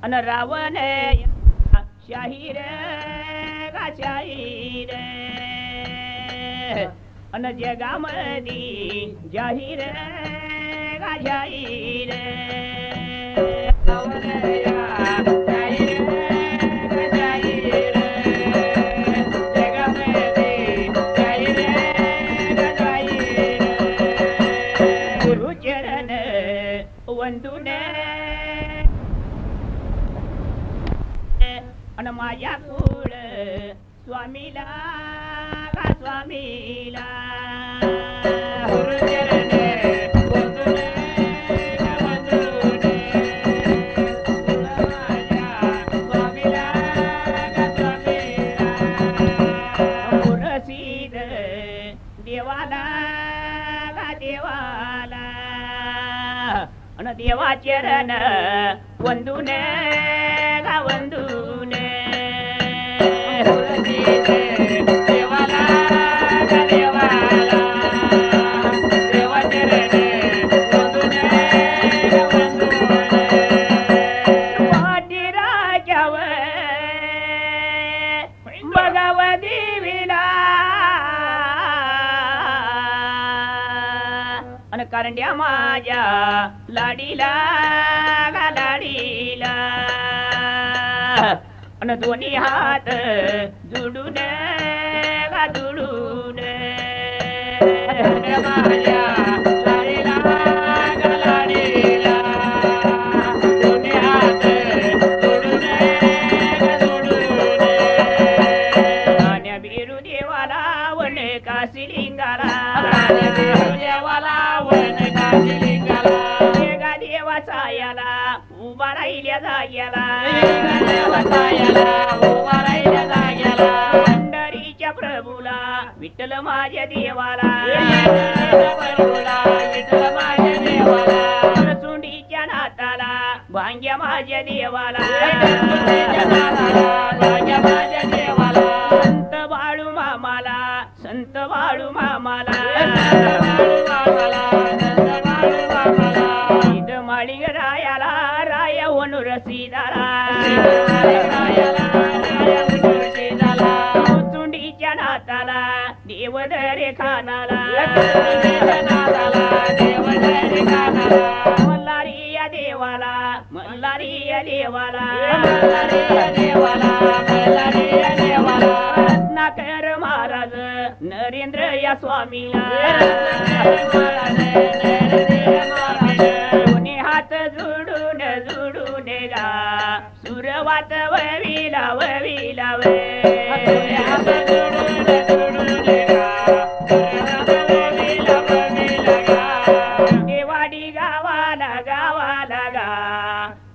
अन रावण शाहीर गा शाहीर अन जगामधी जाहीर गा जाहीर गुरुचरण वंदून अन माझ्या कुळ स्वामीला गा स्वामीला गुरुचरण वंदून स्वामीला गा स्वामीला पुरसीद देवाला गा देवाला अन देवा चरण वंदून गा वंदून देवाला गा देवाला देवा चरण वंदून गा वंदून पाटीराजावर बघाव देवीला अन करंड्या माझ्या लाडीला गा लाडीला अन दोन्ही हात जुडून गा जुडून माझ्या लाडीला गा लाडीला दोन्ही हात जुडून गा जुडून बिरू देवाला वन काशिलिंगाला देवाला वन काशिलिंगाला गा देवाचा याला उभा राहिल्या जाग्याला देवाचा याला उभा राहिल्या जाग्याला पंढरीच्या प्रभूला विठ्ठल माझ्या देवाला प्रभूला विठ्ठल माझ्या देवाला चुंडीच्या नाताला भांग्या माझ्या देवाला भांग्या माझ्या देवाला संत बाळू मामाला संत बाळू मामाला माळिंग रायाला राया वनु रसीदाला चुंडीच्या नाताला देवदरे खानाला मल्हारिया देवाला मल्हारिया देवाला रत्नाकर महाराज नरेंद्र या स्वामीला दोन्ही हात जुडून जुडून गा सुरवात वविला वविला हात जुडून जुडून देवाडी गावाला गावाला गा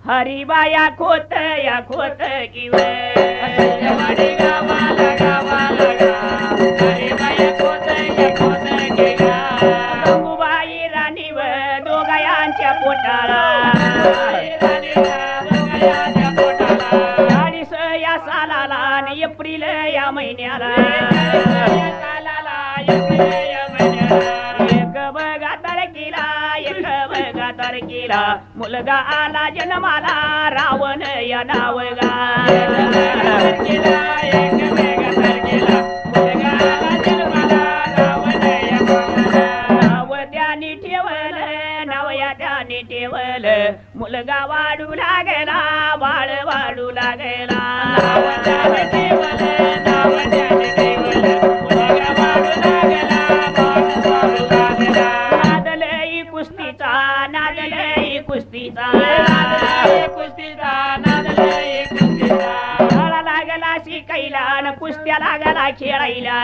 हरिबाया खोत या खोत किव देवाडी गावाला गावाला गा हरिबाया खोत या खोत की गा गंगूबाई राणी व दोघायांच्या पोटाला चाळीस या सालाला आणि एप्रिल या महिन्याला एक बघा तारखेला एक बघा तारखेला मुलगा आला जन्माला रावण या नाव गा एक बघा तारखेला मुलगा आला जन्माला रावण या नाव त्याने ठेवलं नाव या त्याने ठेवलं मुलगा वाढू लागला बाळ वाढू लागला नाव त्याने ठेवलं नाव त्याने ठेवलं मुलगा वाढू लागला बाळ वाढू लागला नादलई कुस्तीचा नादलई कुस्तीचा नादलई कुस्तीचा नादलई कुस्तीचा झाला लागला शिकायला न कुस्त्या लागला खेळायला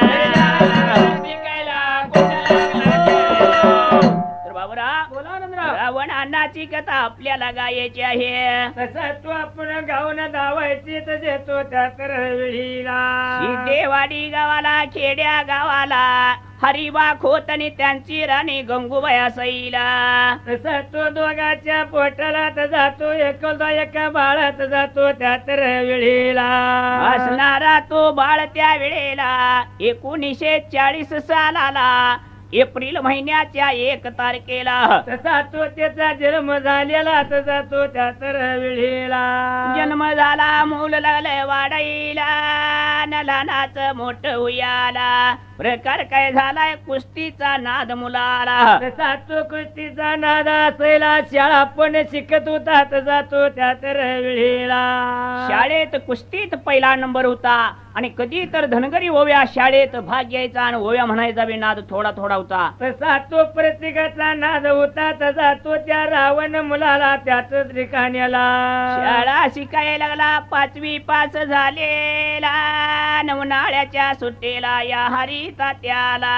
शिकायला रावण अन्नाची कथा आपल्याला गायची आहे तसं तू आपण गावून धावायची तर देतो त्या तर देवाडी गावाला खेड्या गावाला हरिबा खोत आणि त्यांची राणी गंगूबाया सईला तसं तो दोघाच्या पोटाला तर जातो एकोलदा एका बाळात जातो त्या तर वेळेला असणारा तो बाळ त्या वेळेला 1940 सालाला एप्रिल महिन्याच्या 1 तारखेला तसा तो त्याचा जन्म झालेला तसा तो त्या तर वेळेला जन्म झाला मूल लागले वाढायला लहानाच मोठ हुयाला प्रकार काय झालाय कुस्तीचा नाद मुलाला तसा तो कुस्तीचा नाद असेला शाळा पण शिकत होता तसा तो त्या तर वेळेला शाळेत कुस्तीत पहिला नंबर होता आणि कधी तर धनगरी ओव्या शाळेत भाग घ्यायचा आणि ओव्या म्हणायचा बी नाद थोडा थोडा होता तसा तो प्रत्येकाचा नाद होता तसा तो त्या रावण मुलाला त्याच ठिकाण्याला शाळा शिकायला लागला 5वी पास झालेला उन्हाळ्याच्या सुट्टीला या हरी तात्याला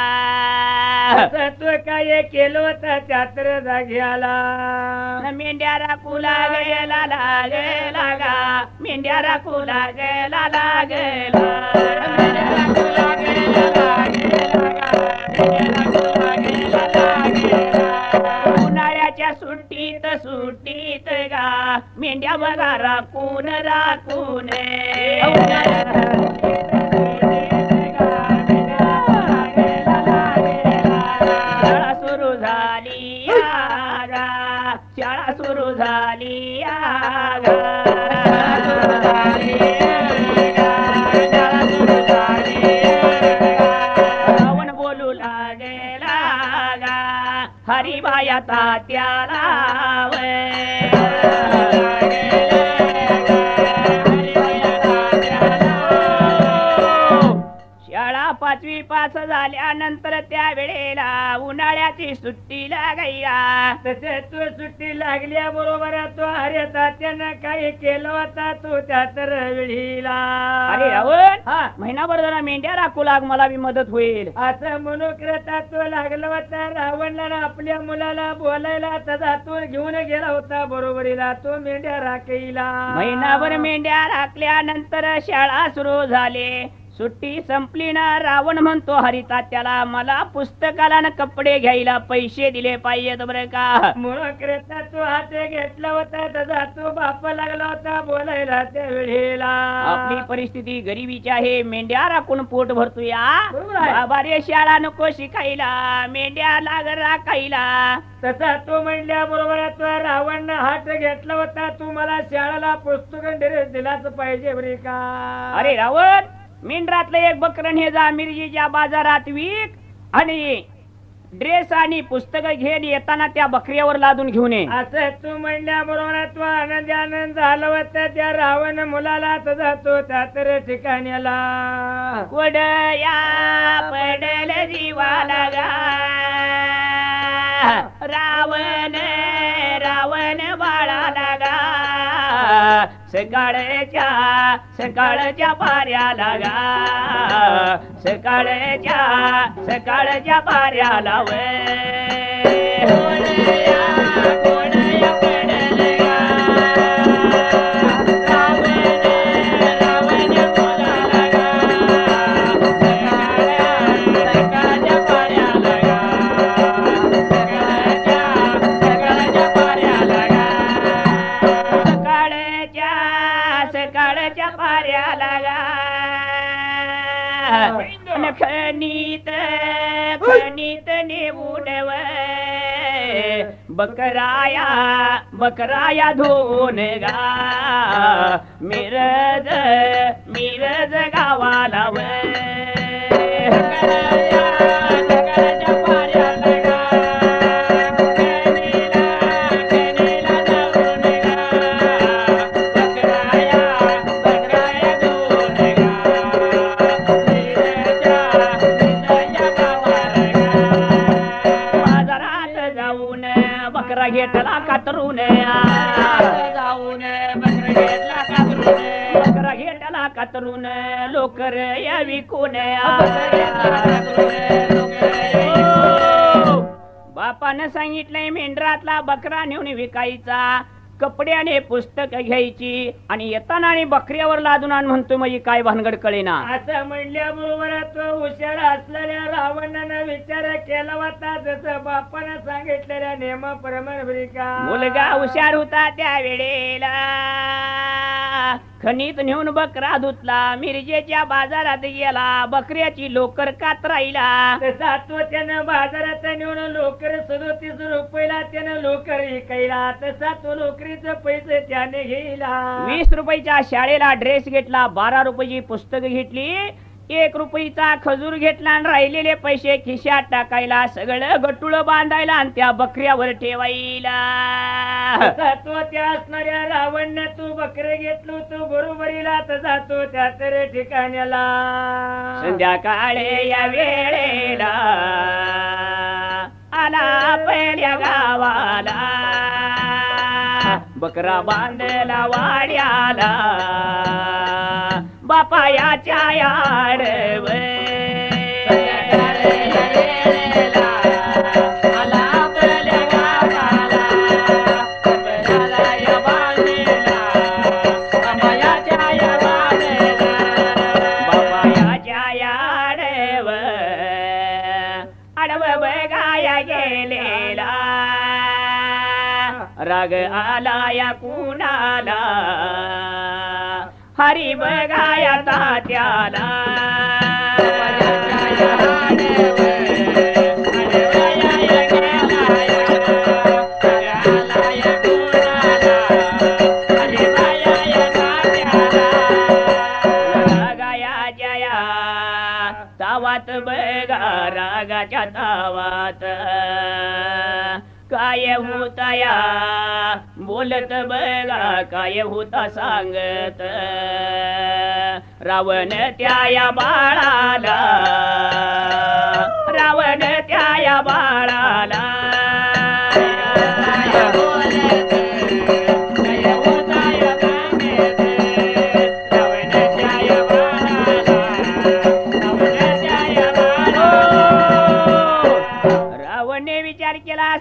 तो काय केलं होतं त्या तर जाग्याला मेंढ्या राखू लागेला लागेला गा मेंढ्या राखू लागेला लागेला उन्हाळ्याच्या सुट्टीत सुट्टीत गा मेंढ्या बघा राखून राखून शाळा सुरू झाली आगा शाळा सुरू झाली आगा रावण बोलू लागेला गा हरिभाया तात्याला शाळा 5वी पास झाल्यानंतर त्या वेळेला उन्हाळ्याची सुट्टी लागायला तसे तू सुट्टी लागल्या बरोबर तो अरे तात्यानं काही केलं होता तू त्या तर वेळीला अरे रावण महिनाभर जरा मेंढ्या राखू लाग मला बी मदत होईल असं म्हणू करता तो लागला होता रावणाला आपल्या मुलाला बोलायला तसा तो घेऊन गेला होता बरोबरीला तो मेंढ्या राखीला महिनाभर मेंढ्या राखल्यानंतर शाळा सुरू झाले सुट्टी संपली ना रावण म्हणतो हरितात्याला मला पुस्तकाला न कपडे घ्यायला पैसे दिले पाहिजेत बरं का म्हणून करता तो हात घेतला होता तसा तो बापा लागला होता बोलायला त्या वेळेला आपली परिस्थिती गरिबीची आहे मेंढ्या राखून पोट भरतोय बरोबर आहे. बाबा रे शाळा नको शिकायला मेंढ्या लाग राखायला तसा तो म्हणल्या बरोबर तो रावण हात घेतला होता तू मला शाळेला पुस्तक ड्रेस दिलाच पाहिजे बरे का अरे रावण मेंढरातलं एक बकरन हे जा मिरजीच्या बाजारात विक आणि ड्रेस आणि पुस्तक घेऊन येताना त्या बकऱ्यावर लादून घेऊन ये असं तू म्हणल्या बरोबर तो आनंद झालं होतं त्या रावण मुलाला तसा तो त्या तर ठिकाण्याला कोडया पडल जीवाला गा रावण रावण बाळाला गा सकाळच्या पाऱ्याला गा सकाळच्या पाऱ्याला सकाळच्या पाऱ्याला खनीत नेऊन बकराया धुवून गा मिरज गावाला घेतला कातरून जाऊन बकरा घेतला कातरून लोकर या विकून बापानं सांगितलंय मेंढरातला बकरा नेऊन विकायचा कपड्याने पुस्तक घ्यायची आणि येताना आणि बकऱ्यावर लादून आण म्हणतो म्हणजे काय भानगड कळेना असं म्हणल्याबरोबर तो हुशार असलेल्या रावणानं विचार केला होता जसं बापानं सांगितलेल्या नियमाप्रमाणे मुलगा हुशार होता त्या वेळेला खणीत नेऊन बकरा धुतला, मिरजेच्या बाजारात गेला, बकऱ्याची लोकर कातराईला. जातो त्यानं बाजारात नेऊन लोकर 37 रुपयाला त्यानं लोकर विकायला. तसा तो लोकरीचे पैसे त्याने घेला. 20 रुपयाच्या शाळेला ड्रेस घेतला, 12 रुपयाची पुस्तक घेतली, 1 रुपयाचा खजूर घेतला आणि राहिलेले पैसे खिशात टाकायला, सगळं गटुळ बांधायला आणि त्या बकऱ्यावर ठेवायला. तो त्या असणाऱ्या रावण तू बकरे घेतलो तू बरोबरीला जातो त्या तर ठिकाण्याला. संध्याकाळी या वेळेला आला पहिल्या गावाला, बकरा बांधला वाड्याला, बापायाच्या आडवे. राग आलाया कुणाला, हरी बघाया तात्याला. रागाया जया तावात बघा, रागाच्या तावात काय होताया बोलत बघा, काय होता सांगत. रावण त्या बाळाला, रावण त्या बाळाला.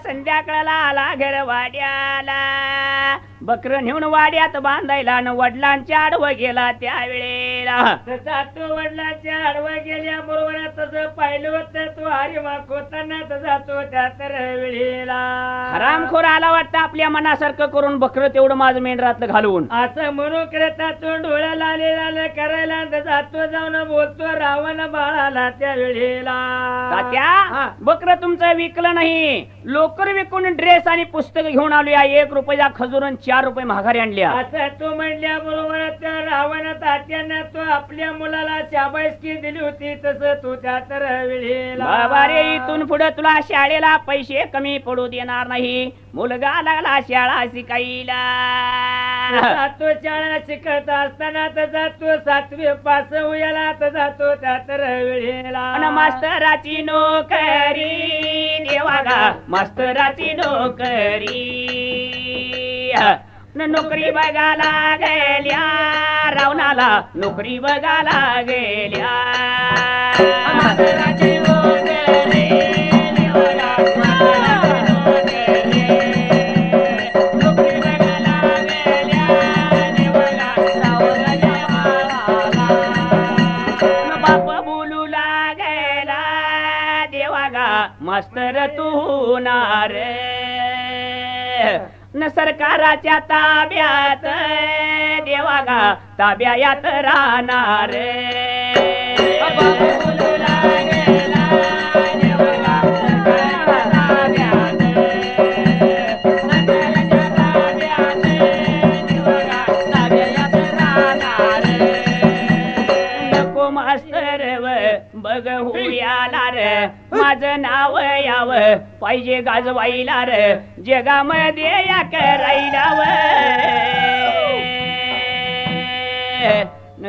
संध्याकाळला आला घर वाड्याला, बकर नेऊन वाड्यात बांधायला न वडिलांच्या आडवं गेला. त्यावेळेला तसा तो वडिलांच्या आडवं गेल्या बरोबर तसं पाहिलं होतं तो हरिमा खोताना जातो त्या तर वेळेला. हरामखोराला वाटतं आपल्या मनासारखं करून बकर तेवढं माझं मेंढरातलं घालवून, असं म्हणून करता तो डोळ्याला आलेला करायला जातो जाऊन बोलतो रावण बाळाला त्या वेळेला. तात्या बकर तुमचं विकलं नाही, लोकर विकून ड्रेस आणि पुस्तक घेऊन आलो. या 1 रुपया खजूर 4 रुपये महागारी आणल्या. असं तो म्हणल्या बरोबर त्या रावण तात्यानं तो आपल्या मुलाला शाबासकी दिली होती तसं तू त्या तर वेळेला. बाबा रे, इथून पुढे तुला शाळेला पैसे कमी पडू देणार नाही. मुलगा लागला शाळा शिकायला, तो शाळा शिकत असताना जातो 7वी पास होयाला जातो त्या तर वेळेला. मास्तराची नोकरी देवा गा, मास्तराची नोकरी. नोकरी बघायला गेल्या रावणाला, नोकरी बघायला गेल्या. मास्तराची नोकरी देवा गा, नोकरी बघायला गेल्या देवा गा, रावणाच्या बाळाला. बाप बोलू लागला देवा गा, मास्तर तू नार न सरकाराच्या ताब्यात देवा गा, ताब्यात राहणार. नको मास्तर बघ हुयाला रे, माझं नाव याव पाहिजे गाजवायला रे, जगामध्ये या करायला.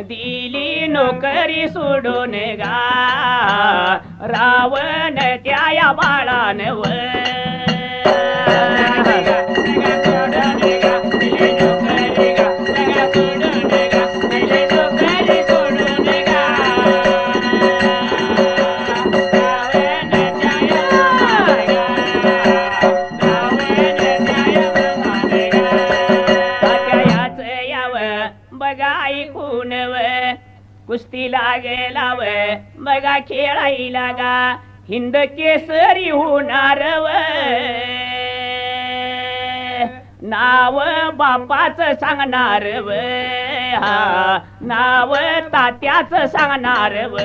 दिली नोकरी सोडून गा, रावण त्या या बाळानव. कुस्ती लागेलाव बघा खेळायला गा, हिंद केसरी होणार. नाव बापाच सांगणार व हा, नाव तात्याच सांगणार व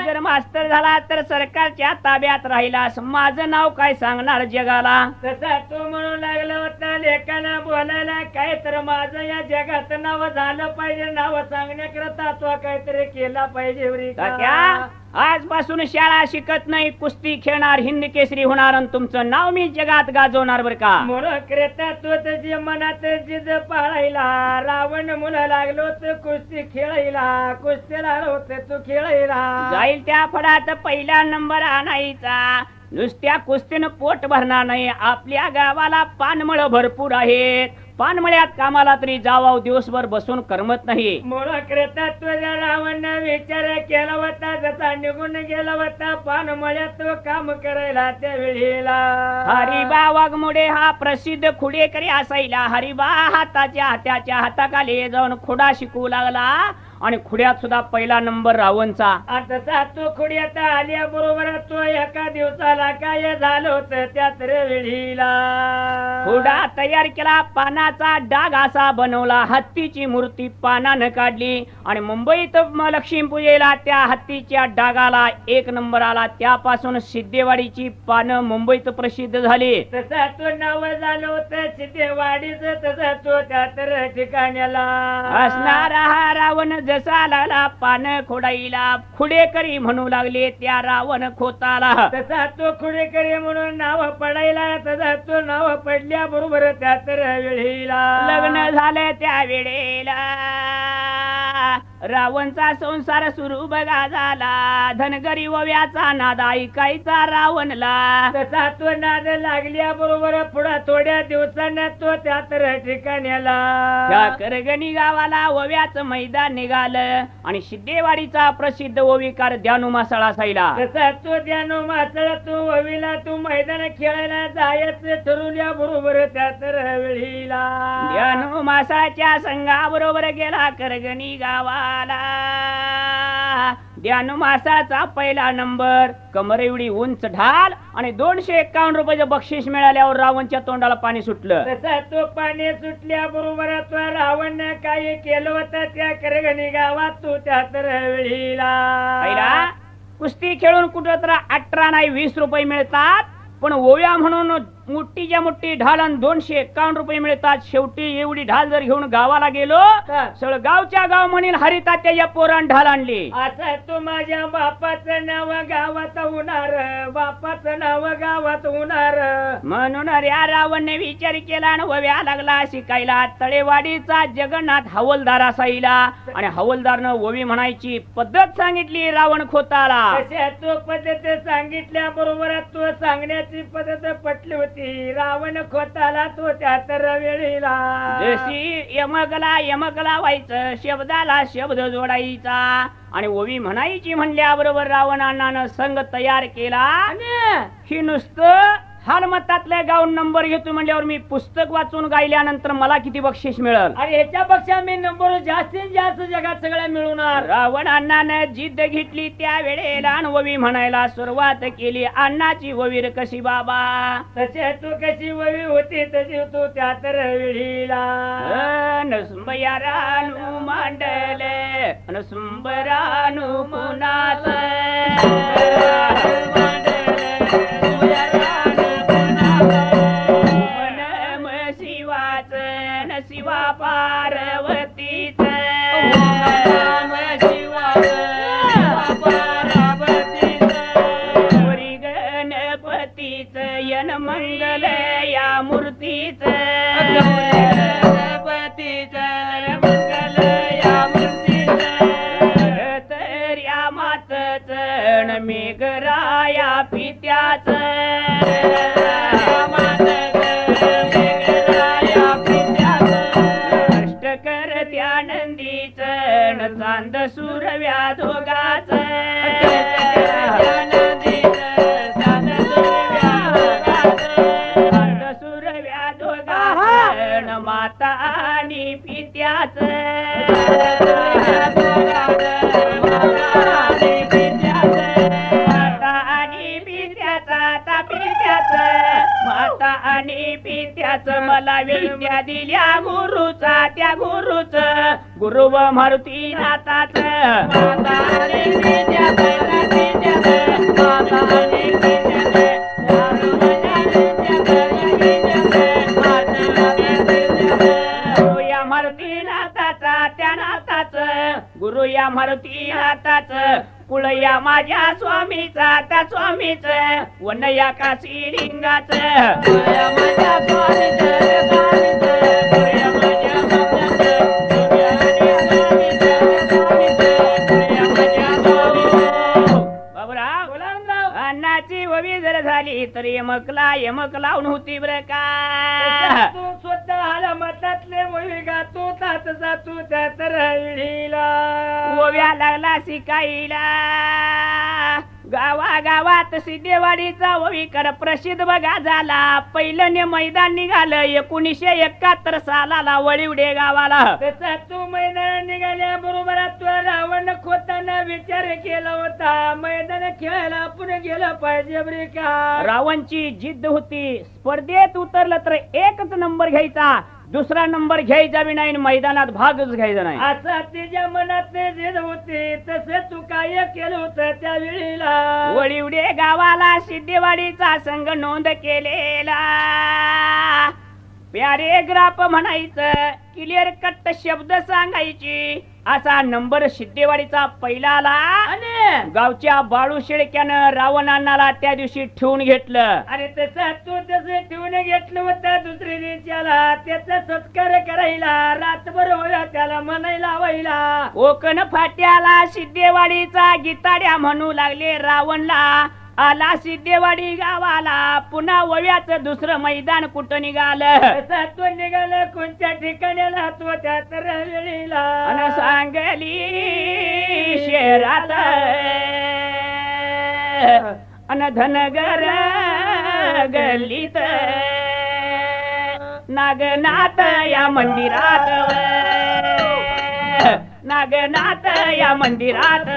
जर मास्तर झाला तर सरकारच्या ताब्यात राहिलास, माझं नाव काय सांगणार जगाला? तसा तू म्हणू लागला होता लेखाना बोलायला, काय तर माझं या जगात नाव झालं पाहिजे, नाव सांगण्याकरता तो काहीतरी केला पाहिजे बरी का? तात्या, आजपासून शाळा शिकत नाही, कुस्ती खेळणार, हिंद केसरी होणार आणि तुमचं नाव मी जगात गाजवणार बर का? म्हणून करता तो त्याची मनात जिद पाळायला, रावण मुलं लागलो तर कुस्ती खेळायला, कुस्तीला होते तू खेळायला, जाईल त्या फडात पहिला नंबर आणायचा, नुसत्या कुस्तीनं पोट भरणार नाही, आपल्या गावाला पानमळ भरपूर आहेत, पानमळ्यात कामाला तरी जावाव, दिवसभर बसून करमत नाही. म्हणून करता तुझ्या रावण विचार केला होता, जसा निघून गेला होता पानमळ्यात तो काम करायला त्या वेळेला. हरिबा वाघमोडे हा प्रसिद्ध खुडेकरी असायला. हरिबा त्याच्या हाताखाली जाऊन खुडा शिकू लागला आणि खुड्यात सुद्धा पहिला नंबर रावणचा. तसा तो खुड्यात आल्या बरोबर तो एका दिवसाला काय झालं होतं त्याच वेळीला खुडा तयार केला, पानाचा डाग असा बनवला, हत्तीची मूर्ती पानानं काढली आणि मुंबईत लक्ष्मीपूजेला त्या हत्तीच्या डागाला एक नंबर आला. त्यापासून सिद्धेवाडीची पानं मुंबईत प्रसिद्ध झाली. तसा तो नाव झालं होतं सिद्धेवाडीच. तसा तो त्या तर ठिकाण्याला असणारा हा रावण जसा लागला पान खोडाईला, खुडेकरी म्हणू लागले त्या रावण खोताला. तसा तो खुडेकरी म्हणून नाव पडायला. तसा तो नाव पडल्या बरोबर त्या तर वेळेला लग्न झालं. त्या वेळेला रावणचा संसार सुरू बघा झाला. धनगरी वव्याचा नाद ऐकायचा रावणला. तसा तो नाद लागल्या बरोबर पुढे थोड्या दिवसांना तो त्या तर ठिकाण्याला त्या करगणी गावाला वव्याचं मैदान निघालं आणि सिद्धेवाडीचा प्रसिद्ध ओवीकार द्यानू मासाळ असायला. तसा तो द्यानू मासाळ तो ववीला तू मैदान खेळायला जायचं ठरवल्या बरोबर त्या तर वेळीला द्यानू मासाळच्या संघाबरोबर गेला करगणी गावाला. द्यानू मासाचा पहिला नंबर, कमर एवढी उंच ढाल आणि 251 रुपयाचं बक्षीस मिळाल्यावर रावणच्या तोंडाला पाणी सुटलं. तसा तो पाणी सुटल्या बरोबर तो रावण काय केलं होतं त्या करगणी गावात तू त्या तर वेळीला कुस्ती खेळून कुठं तर 18 नाही 20 रुपये मिळतात, पण ओव्या म्हणून मोठीच्या मोठी ढाल आणि 251 रुपये मिळतात. शेवटी एवढी ढाल जर घेऊन गावाला गेलो सगळं गावच्या गाव म्हणील हरिता त्याच्या पोरान ढाल आणली. असं तू माझ्या बापाचं नाव गावात होणार, बापाचं नाव गावात होणार म्हणून या रावणने विचार केला आणि ओव्या लागला शिकायला. तळेवाडीचा जगन्नाथ हवलदार असायला आणि हवलदारनं ओवी म्हणायची पद्धत सांगितली रावण खोताला. तशा तो पद्धत सांगितल्या बरोबर तो सांगण्याची पद्धत पटली होती. रावण खोताला तो त्या तर वेळीला जशी यमकला व्हायचं, शब्दाला शब्द जोडायचा आणि ओवी म्हणायची म्हणल्याबरोबर रावणानं संघ तयार केला. ही नुसतं हालमतातल्या गाऊन नंबर घेतो म्हणल्यावर मी पुस्तक वाचून गायल्यानंतर मला किती बक्षीस मिळेल? अरे ह्याच्यापेक्षा मी नंबर जास्तीत जास्त जगात सगळ्या मिळवणार. रावण अण्णानं जिद्द घेतली त्या वेळेला आणि ववी म्हणायला सुरुवात केली. अण्णाची ववीर कशी बाबा? तसे तू कशी ववी होती तशी तू त्या तर वेळीला नसुंबयारानू मांडले नसुंबरानू पुनाच शिवा पार्वतीच पुरी गणपतीच यन मंगल या मूर्तीच गणपतीच मंगल या मूर्तीच तर या मातच मेघराया पित्याच चांद सुरव्या दोघाच माता आणि पित्याच मला विद्या दिल्या गुरुचा त्या गुरुच गुरु व मारुती नाथाच माता आणि पित्याच माता आणि गुरु या मारुती नाथाचा त्या नाथाच गुरु या मारुती नाथाच कुळ या माझ्या स्वामीचा त्या स्वामीच वन या काशी लिंगाच माझ्या अन्नाची ववी जर झाली तर यमक लावून होती बर का तू स्वतः मतातले वही गातो तात जातो त्या तर ओव्या लागला शिकायला गावागावात सिद्धेवाडीचा ओवीकर प्रसिद्ध बघा झाला पहिलं मैदान निघालं 1971 सालाला वळिवडे गावाला तसा तू मैदान निघाल्या बरोबर तुला रावण खोताना विचार केला होता मैदान खेळायला आपण गेलं पाहिजे बरे का रावणची जिद्द होती स्पर्धेत उतरलं तर एकच नंबर घ्यायचा दुसरा नंबर घ्यायचा बी नाही मैदानात भागच घ्यायचा नाही असं तिच्या मनात जिद होते तसे तू काय केलं होतं त्या वेळेला वळिवडे गावाला सिद्धेवाडीचा संघ नोंद केलेला पॅरेग्राफ म्हणायचं क्लिअर कट शब्द सांगायची असा नंबर सिद्धेवाडीचा पहिला आला आणि गावच्या बाळू शेळक्यानं रावणाला त्या दिवशी ठेवून घेतलं अरे तसं तू तसं ठेवून घेतलं होतं दुसऱ्या दिवसाला त्याचा सत्कार करायला रातभर होया त्याला म्हणायला व्हायला ओकन फाट्याला सिद्धेवाडीचा गीताड्या म्हणू लागले रावणला आला सिद्धेवाडी गावाला पुन्हा वव्याचं दुसरं मैदान कुठं निघालं तो निघालं कोणत्या ठिकाण्याला तो त्या तर वेळेला अन सांगली शहरात अन धनगर गल्लीत नागनाथ या मंदिरात नागनाथ या मंदिरात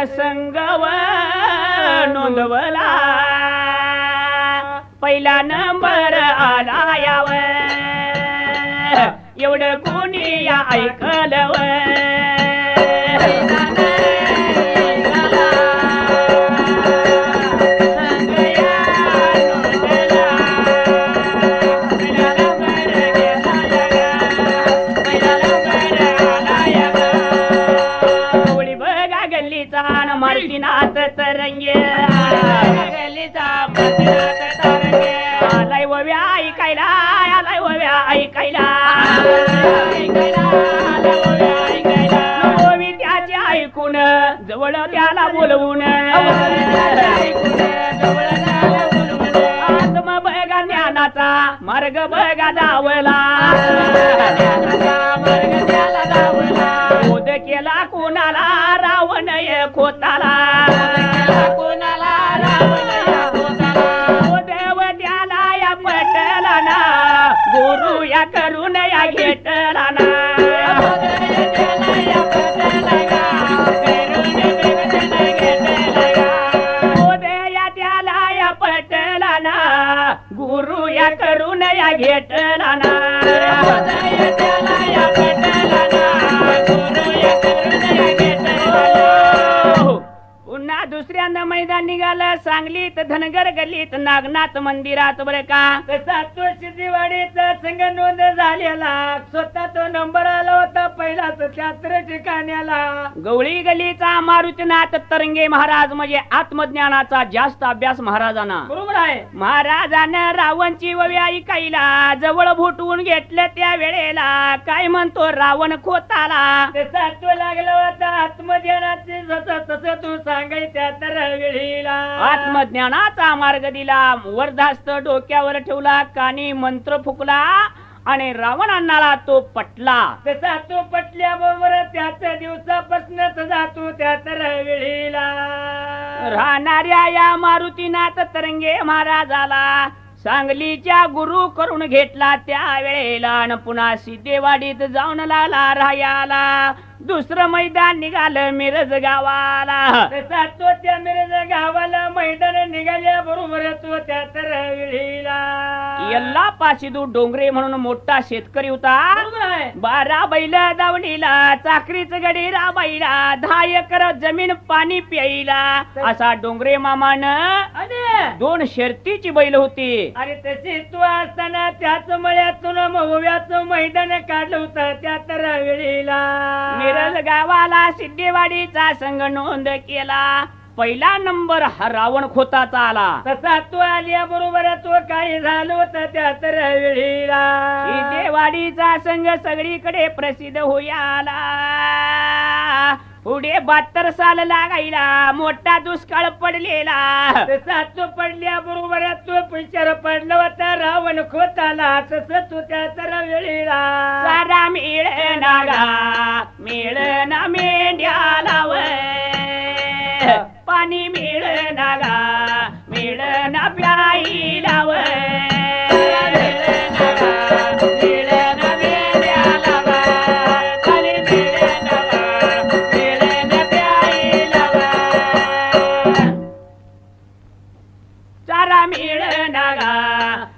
संगव नोंदवला पहिला नंबर आला याव एवढं कोणी या ऐकलं मालकीनाथ तरंगे आलाय वव्या ऐकायला आलाय वव्या ऐकायला ओवी त्याचे ऐकून जवळ त्याला बोलवून आत्म बघा ज्ञानाचा मार्ग बघा दावला बोध केला कोणाला रावण खोताला कोणाला देव त्याला या पटला ना गुरु या करून या घेतला ना त्याला या पटला ना गुरु या करून या घेतला ना पुन्हा दुसऱ्यांदा मैदान निघालं सांगलीत धनगर गल्लीत नागनाथ मंदिरात बरं का तसा तो सिद्धेवाडीचा संघ नोंद झालेला स्वतः तो नंबर आला होता पहिलाच 76 ठिकाण्याला गवळी गल्लीचा मारुतीनाथ तरंगे महाराज म्हणजे आत्मज्ञानाचा जास्त अभ्यास महाराजांना बरोबर आहे महाराजानं रावणची ववी ऐकायला जवळ भोटवून घेतलं त्या वेळेला काय म्हणतो रावण खोताला तसा तो लागला होता आत्मज्ञानाचे तसं तू सांगायच्या तर वेळीला आत्मज्ञानाचा मार्ग दिला, वरदास्त डोक्यावर ठेवला, कानी मंत्र फुकला आणि रावणाला तो पटला. तसा तो पटल्याबरोबर त्याच दिवसापासूनच जातो त्याच वेळीला. राहणाऱ्या या मारुतीनाथ तरंगे महाराजाला सांगलीच्या गुरु करून घेतला त्या वेळेला, आणि पुन्हा सिद्धेवाडीत जाऊन लागला राहायला. दुसरं मैदान निघालं मिरज गावाला. तसा तो त्या मिरज गावाला मैदान निघाल्या बरोबर तो त्या तर वेळीला. यल्ला पाशिदू डोंगरे म्हणून मोठा शेतकरी होता. 12 बैल दावणीला, चाकरीच गडी राबाईला, 10 एकर जमीन पाणी प्यायला. असा डोंगरे मामानं 2 शर्तीची बैल होती. आणि तशी तू असताना त्याच मळ्यातून महुव्याचं मैदान काढलं होतं त्या तर वेळीला. मिरज गावाला सिद्धेवाडीचा संघ नोंद केला. पहिला नंबर हा रावण खोताचा आला. तसा तू आल्या बरोबर तो काय झालं होतं त्या तर वेळीला. सिद्धेवाडीचा संघ सगळीकडे प्रसिद्ध होयाला. पुढे 72 साल लागायला, मोठा दुष्काळ पडलेला. तसा तो पडल्या बरोबर तो पिक्चर पडला होता रावण खोताला. तस तो त्या तर वेळीला. सारा मिळना गा मिळना मेंढ्याला वय, पाणी मिळना गा मिळना प्यायला वय.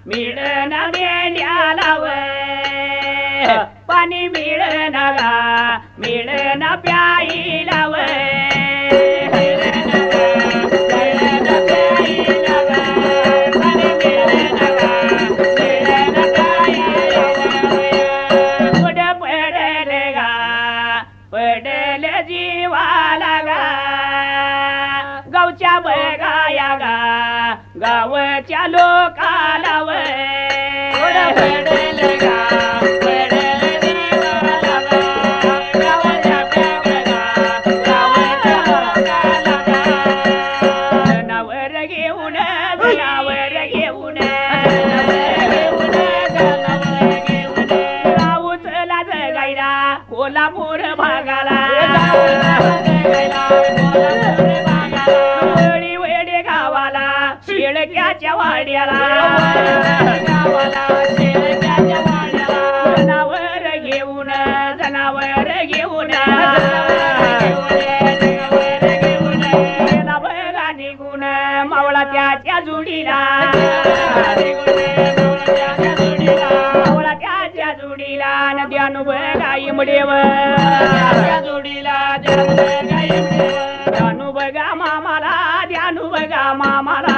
मिळना मेंढ्याला वय, पाणी मिळना गा मिळना प्यायला वय. पडल जीवाला गा गावच्या बगाया गा गावच्या लोकाला वय. पडल गा पडल जीवाला गा गावच्या बगा गावच्या लोकाला गा. जनावर घेऊन जनावर घेऊन राऊतला जगायला कोल्हापूर भागाला. वेडे गावाला शेळक्याच्या वाड्याला. जनावर घेऊन जनावर घेऊन बघा निघून मावळा त्याच्या जुडीला. मावळा त्याच्या जुडीला नद्यानु बघा इमडेवर जोडीला. ध्यानु बघा मामाला ध्यानु बघा मामाला.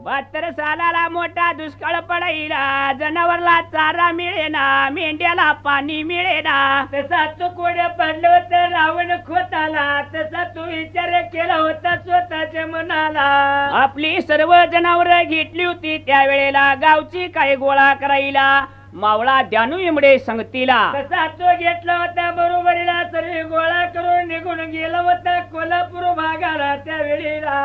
72 सालाला मोठा दुष्काळ पडायला. जनावरला चारा मिळेना, मेंढ्याला पाणी मिळेना. तसा तो कोड्या पडलं होतं रावण खोताला. तसा तू विचार केला होता स्वतःच्या मनाला. आपली सर्व जनावर घेतली होती त्यावेळेला गावची काय गोळा करायला. मावळा ध्यानु इमडे संगतीला. तसा तो घेतला होता बरोबरीला सर्व गोळा करून निघून गेला होता कोल्हापूर भागाला त्या वेळेला.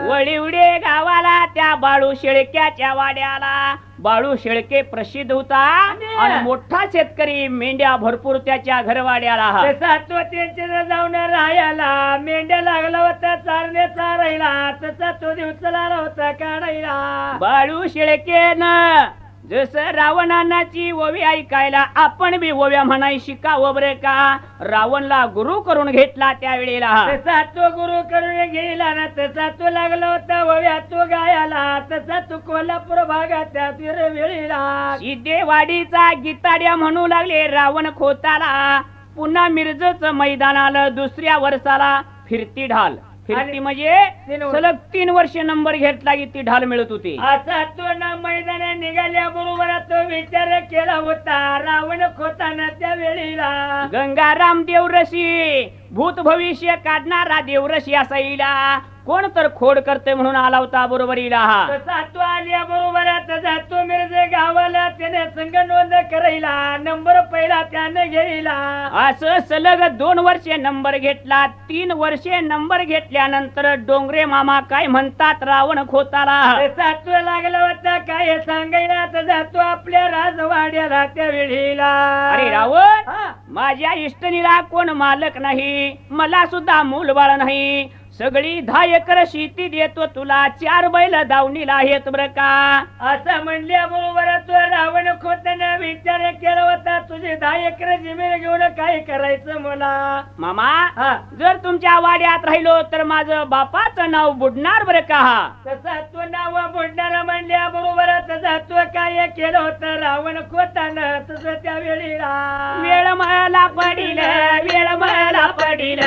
वळीवडे गावाला त्या बाळू शेळक्याच्या वाड्याला. बाळू शेळके प्रसिद्ध होता आणि मोठा शेतकरी. मेंढ्या भरपूर त्याच्या घरवाड्याला. तसा तो त्यांच्या जाऊन राहायला. मेंढ्या लागला होता चारणे चारायला. तसा तो दिवसाला होता काढायला. बाळू शेळकेनं जसं रावणाची ओवी ऐकायला आपण बी ओव्या म्हणाय शिकावं बरे का. रावणला गुरु करून घेतला त्यावेळेला. तसा तो गुरु करून गेला ना. तसा तो लागला होता ओव्या तो गायला. तसा तो कोल्हापूर भागात त्या वेळीला. सिद्धेवाडीचा गीताड्या म्हणू लागले रावण खोताला. पुन्हा मिरजच मैदान आलं. दुसऱ्या वर्षाला फिरती ढाल. फिरती म्हणजे सलग 3 वर्ष नंबर घेतला की ती ढाल मिळत होती. असा तो ना मैदान निघाल्या बरोबर तो विचार केला होता रावण खोताना त्या वेळीला. गंगाराम देवरशी भूत भविष्य काढणारा देवरशी असायला. कोण तर खोड करते म्हणून आला होता बरोबरीला हा तसा तू आल्या बरोबर जातो मिरजे गावाला त्याने संघ नोंद करायला नंबर पहिला त्याने घ्यायला असं सलग 2 वर्षे नंबर घेतला 3 वर्षे नंबर घेतल्यानंतर डोंगरे मामा काय म्हणतात रावण खोताला तसा तू लागला होता काय सांगायला तर जातो आपल्या राजवाड्याला त्या वेळीला अरे रावण हा. माझ्या इष्टनीला कोण मालक नाही मला सुद्धा मूलबाळ नाही सगळी 10 एकर शेती देतो तुला 4 बैल दावणीला आहेत बर का असं म्हणल्या बरोबर तू रावण खोताने विचार केला होता तुझी 10 एकर जमीन घेऊन काय करायचं मला मामा हा. जर तुमच्या वाड्यात राहिलो तर माझं बापाचं नाव बुडणार बर का हा तसा तू नाव बुडणार म्हणल्या बरोबर जातो काय केलं होतं रावण खोतानं तुझं त्या वेळीला वेळ मला पडील वेळ मला पडील